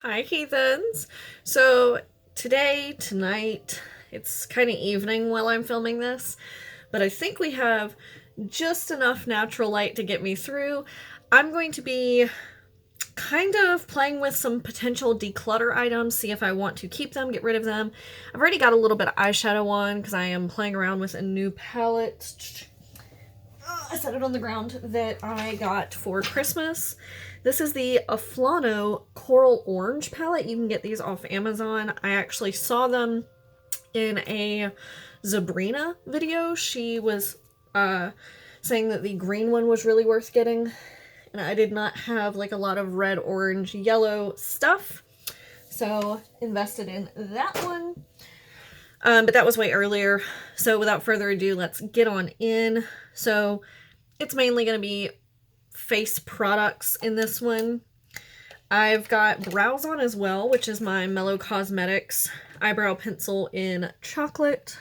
Hi, Heathens. So tonight, it's kind of evening while I'm filming this, but I think we have just enough natural light to get me through. I'm going to be kind of playing with some potential declutter items, see if I want to keep them, get rid of them. I've already got a little bit of eyeshadow on because I am playing around with a new palette. I set it on the ground that I got for Christmas. This is the Aflano Coral Orange palette. You can get these off Amazon. I actually saw them in a Zabrina video. She was saying that the green one was really worth getting, and I did not have like a lot of red, orange, yellow stuff, so invested in that one. But that was way earlier. So without further ado, let's get on in. So it's mainly going to be face products in this one. I've got brows on as well, which is my Mellow Cosmetics eyebrow pencil in chocolate.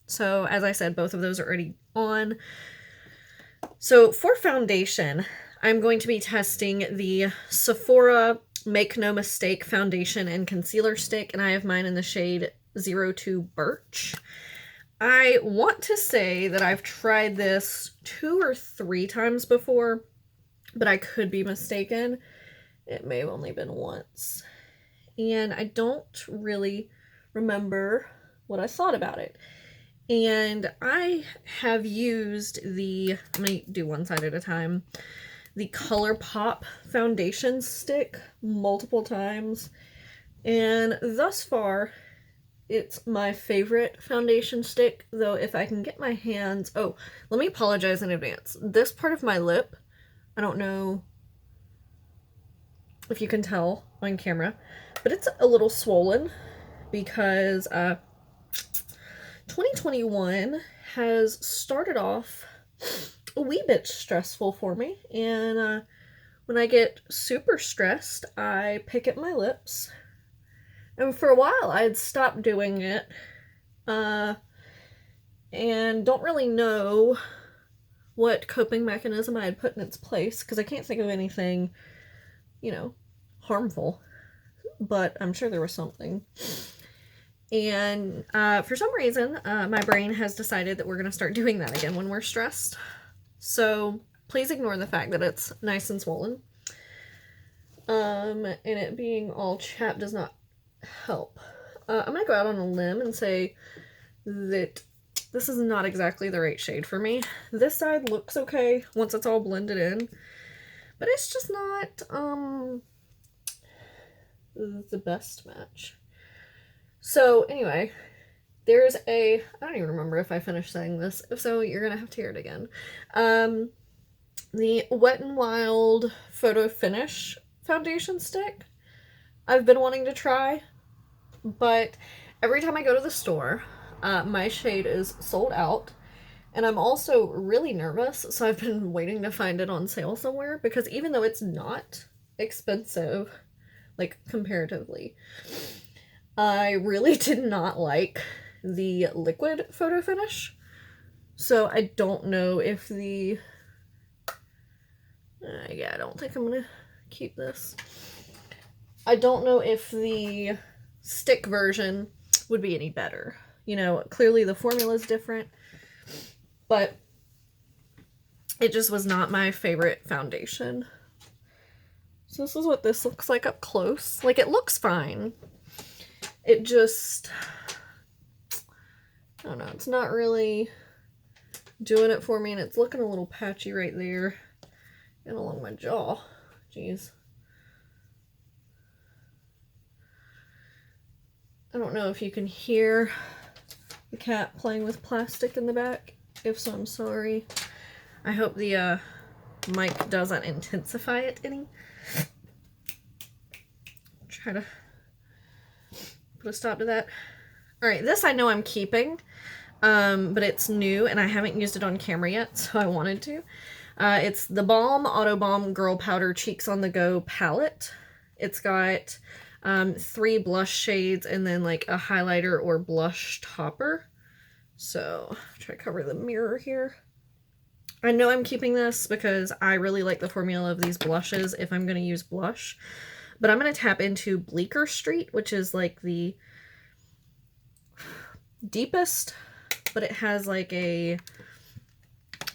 So as I said, both of those are already on. So for foundation, I'm going to be testing the Sephora Make No Mistake foundation and concealer stick, and I have mine in the shade 02 Birch. I want to say that I've tried this 2 or 3 times before, but I could be mistaken. It may have only been once. And I don't really remember what I thought about it. And I have used I'm going to do one side at a time, the ColourPop foundation stick multiple times. And thus far, it's my favorite foundation stick, though if I can get my hands... Oh, let me apologize in advance. This part of my lip, I don't know if you can tell on camera, but it's a little swollen because 2021 has started off a wee bit stressful for me, and when I get super stressed, I pick at my lips. And for a while, I had stopped doing it, and don't really know what coping mechanism I had put in its place, because I can't think of anything, harmful, but I'm sure there was something. And for some reason, my brain has decided that we're going to start doing that again when we're stressed. So please ignore the fact that it's nice and swollen. And it being all chapped does not help. I'm going to go out on a limb and say that this is not exactly the right shade for me. This side looks okay once it's all blended in, but it's just not the best match. So anyway, there's I don't even remember if I finished saying this. If so, you're gonna have to hear it again. The Wet n Wild Photo Finish foundation stick I've been wanting to try, but every time I go to the store, my shade is sold out, and I'm also really nervous, so I've been waiting to find it on sale somewhere, because even though it's not expensive, like comparatively, I really did not like the liquid photo finish. So I don't know if yeah, I don't think I'm gonna keep this. I don't know if the stick version would be any better. Clearly the formula is different, but it just was not my favorite foundation. So this is what this looks like up close. Like, it looks fine. It just, I don't know, it's not really doing it for me, and it's looking a little patchy right there and along my jaw. Jeez. I don't know if you can hear the cat playing with plastic in the back. If so, I'm sorry. I hope the mic doesn't intensify it any. Try to put a stop to that. Alright, this I know I'm keeping, but it's new and I haven't used it on camera yet, so I wanted to. It's the Balm Auto Balm Girl Powder Cheeks on the Go palette. It's got 3 blush shades and then like a highlighter or blush topper. So try to cover the mirror here. I know I'm keeping this because I really like the formula of these blushes if I'm going to use blush. But I'm going to tap into Bleecker Street, which is like the deepest, but it has like a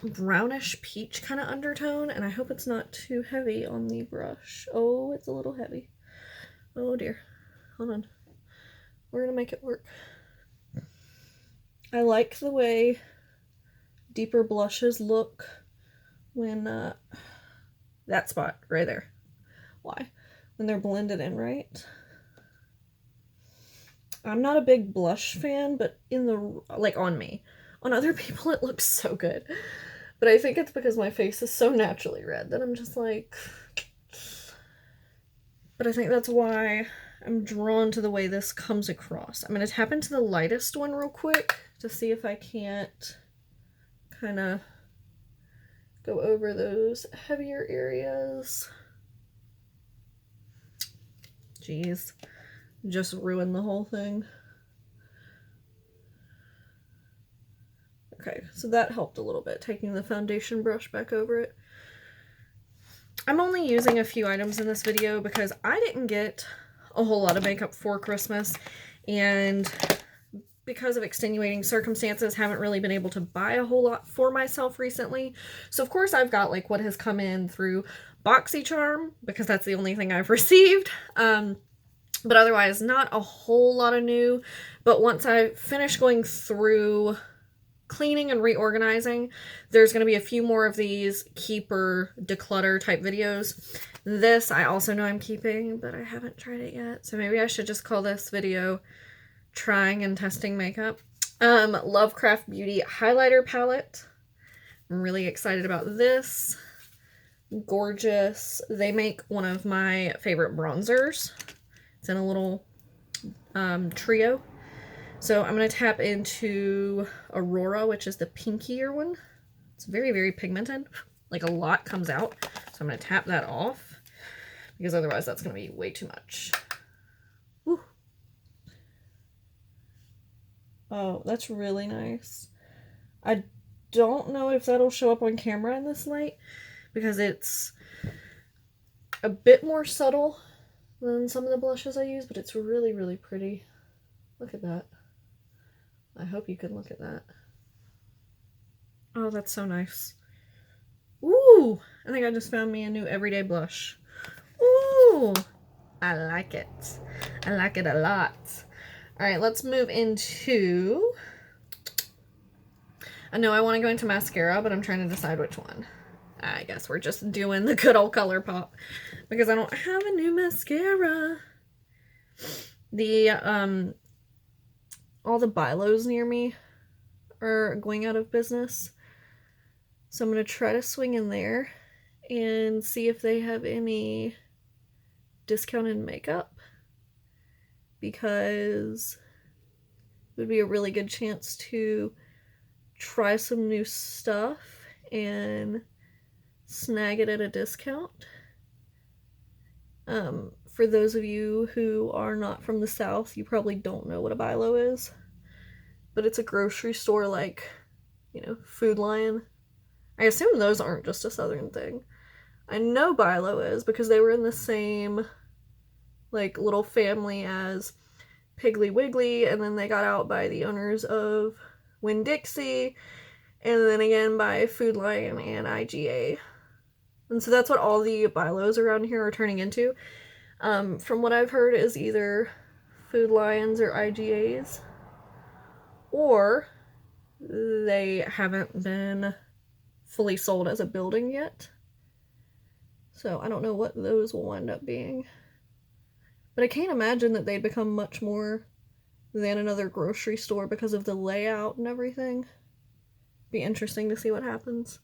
brownish peach kind of undertone, and I hope it's not too heavy on the brush. Oh, it's a little heavy. Oh dear. Hold on. We're gonna make it work. I like the way deeper blushes look when that spot right there. Why? When they're blended in, right? I'm not a big blush fan, but in the, like, on me. On other people, it looks so good. But I think it's because my face is so naturally red that I'm just like... But I think that's why I'm drawn to the way this comes across. I'm going to tap into the lightest one real quick to see if I can't kind of go over those heavier areas. Jeez. Just ruined the whole thing. Okay, so that helped a little bit, taking the foundation brush back over it. I'm only using a few items in this video because I didn't get a whole lot of makeup for Christmas, and because of extenuating circumstances, haven't really been able to buy a whole lot for myself recently. So of course I've got like what has come in through BoxyCharm, because that's the only thing I've received. But otherwise, not a whole lot of new. But once I finish going through cleaning and reorganizing, there's going to be a few more of these keeper declutter type videos. This I also know I'm keeping, but I haven't tried it yet. So maybe I should just call this video trying and testing makeup. Lovecraft Beauty highlighter palette. I'm really excited about this. Gorgeous. They make one of my favorite bronzers. It's in a little trio. So I'm going to tap into Aurora, which is the pinkier one. It's very, very pigmented. Like a lot comes out. So I'm going to tap that off, because otherwise that's going to be way too much. Whew. Oh, that's really nice. I don't know if that'll show up on camera in this light, because it's a bit more subtle than some of the blushes I use, but it's really, really pretty. Look at that. I hope you can look at that. Oh, that's so nice. Ooh! I think I just found me a new everyday blush. Ooh! I like it. I like it a lot. Alright, let's move into... I know I want to go into mascara, but I'm trying to decide which one. I guess we're just doing the good old ColourPop, because I don't have a new mascara. The, all the Bilos near me are going out of business. So I'm going to try to swing in there and see if they have any discounted makeup, because it would be a really good chance to try some new stuff and snag it at a discount. For those of you who are not from the South, you probably don't know what a Bilo is, but it's a grocery store, like, you know, Food Lion. I assume those aren't just a Southern thing. I know Bilo is because they were in the same, like, little family as Piggly Wiggly, and then they got out by the owners of Winn-Dixie, and then again by Food Lion and IGA. And so that's what all the Bilos around here are turning into. From what I've heard, is either Food Lions or IGAs, or they haven't been fully sold as a building yet. So I don't know what those will wind up being. But I can't imagine that they'd become much more than another grocery store because of the layout and everything. Be interesting to see what happens.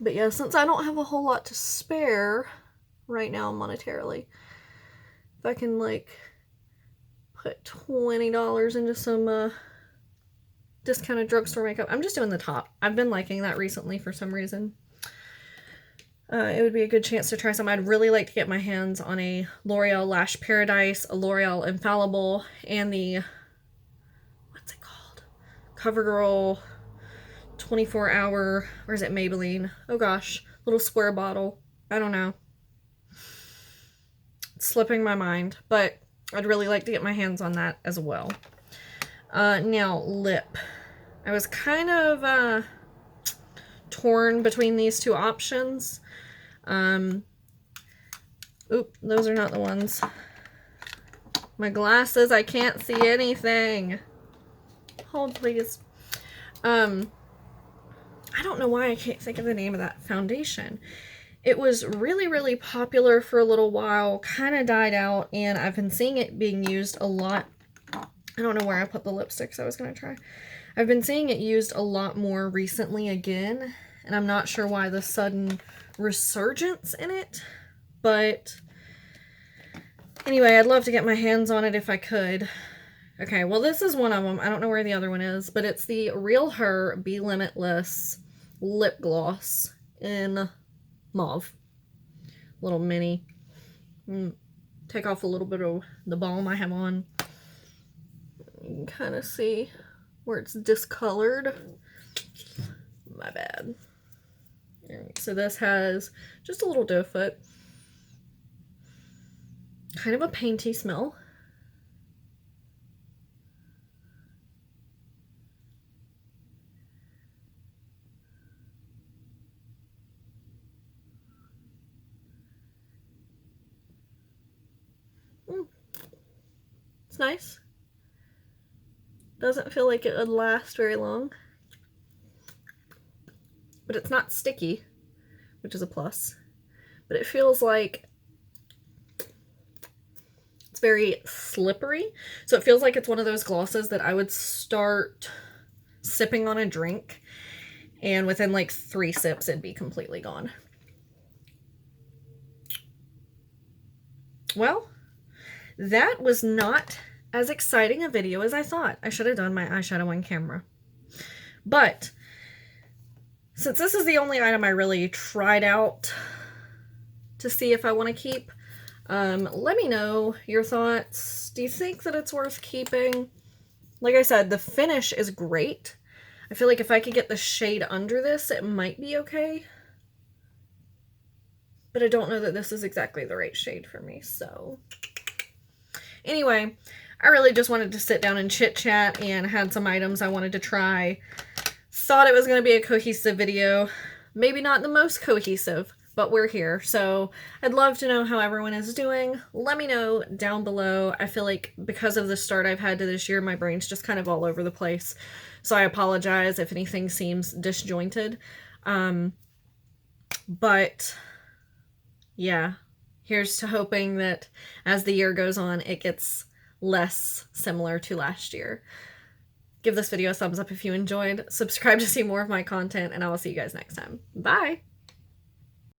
But yeah, since I don't have a whole lot to spare right now monetarily, if I can, like, put $20 into some discounted drugstore makeup. I'm just doing the top. I've been liking that recently for some reason. It would be a good chance to try some. I'd really like to get my hands on a L'Oreal Lash Paradise, a L'Oreal Infallible, and the, what's it called? CoverGirl 24-hour, or is it Maybelline? Oh gosh, little square bottle. I don't know. It's slipping my mind, but I'd really like to get my hands on that as well. Now, lip. I was kind of torn between these two options. Oop, those are not the ones. My glasses, I can't see anything. Hold, please. I don't know why I can't think of the name of that foundation. It was really, really popular for a little while, kind of died out, and I've been seeing it being used a lot. I don't know where I put the lipsticks I was going to try. I've been seeing it used a lot more recently again, and I'm not sure why the sudden resurgence in it, but anyway, I'd love to get my hands on it if I could. Okay, well, this is one of them. I don't know where the other one is, but it's the Real Her Be Limitless Lip Gloss in mauve. Little mini. Take off a little bit of the balm I have on. You can kind of see where it's discolored. My bad. So this has just a little doe foot. Kind of a painty smell. It's nice. Doesn't feel like it would last very long. But it's not sticky, which is a plus. But it feels like it's very slippery. So it feels like it's one of those glosses that I would start sipping on a drink, and within like 3 sips it'd be completely gone. Well, that was not as exciting a video as I thought. I should have done my eyeshadow on camera. But since this is the only item I really tried out to see if I want to keep, let me know your thoughts. Do you think that it's worth keeping? Like I said, the finish is great. I feel like if I could get the shade under this, it might be okay. But I don't know that this is exactly the right shade for me, so anyway, I really just wanted to sit down and chit chat and had some items I wanted to try. Thought it was going to be a cohesive video. Maybe not the most cohesive, but we're here. So I'd love to know how everyone is doing. Let me know down below. I feel like because of the start I've had to this year, my brain's just kind of all over the place. So I apologize if anything seems disjointed. But yeah, here's to hoping that as the year goes on, it gets less similar to last year. Give this video a thumbs up if you enjoyed. Subscribe to see more of my content, and I will see you guys next time. Bye!